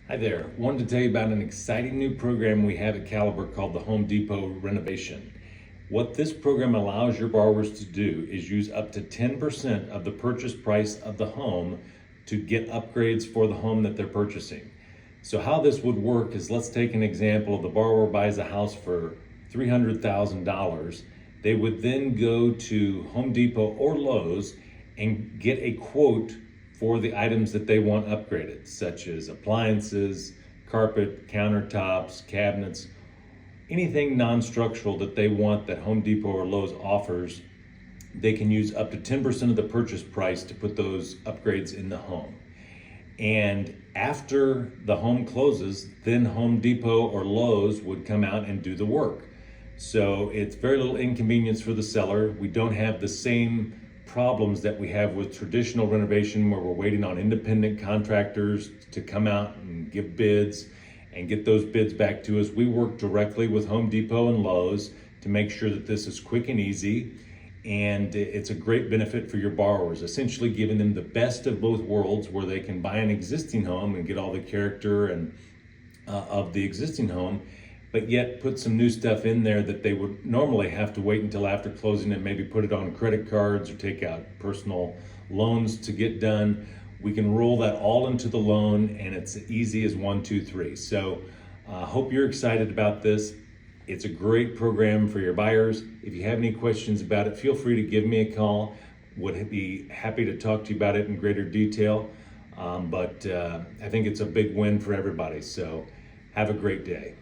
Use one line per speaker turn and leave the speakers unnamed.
Hi there. Wanted to tell you about an exciting new program we have at Caliber called the Home Depot Renovation. What this program allows your borrowers to do is use up to 10% of the purchase price of the home to get upgrades for the home that they're purchasing. So how this would work is, let's take an example. The borrower buys a house for $300,000. They would then go to Home Depot or Lowe's and get a quote for the items that they want upgraded, such as appliances, carpet, countertops, cabinets, anything non-structural that they want that Home Depot or Lowe's offers. They can use up to 10% of the purchase price to put those upgrades in the home. And after the home closes, then Home Depot or Lowe's would come out and do the work. So it's very little inconvenience for the seller. We don't have the same problems that we have with traditional renovation, where we're waiting on independent contractors to come out and give bids and get those bids back to us. We work directly with Home Depot and Lowe's to make sure that this is quick and easy, and it's a great benefit for your borrowers, essentially giving them the best of both worlds, where they can buy an existing home and get all the character and of the existing home, but yet put some new stuff in there that they would normally have to wait until after closing and maybe put it on credit cards or take out personal loans to get done. We can roll that all into the loan, and it's easy as 1, 2, 3. So hope you're excited about this. It's a great program for your buyers. If you have any questions about it, feel free to give me a call. Would be happy to talk to you about it in greater detail. But I think it's a big win for everybody. So have a great day.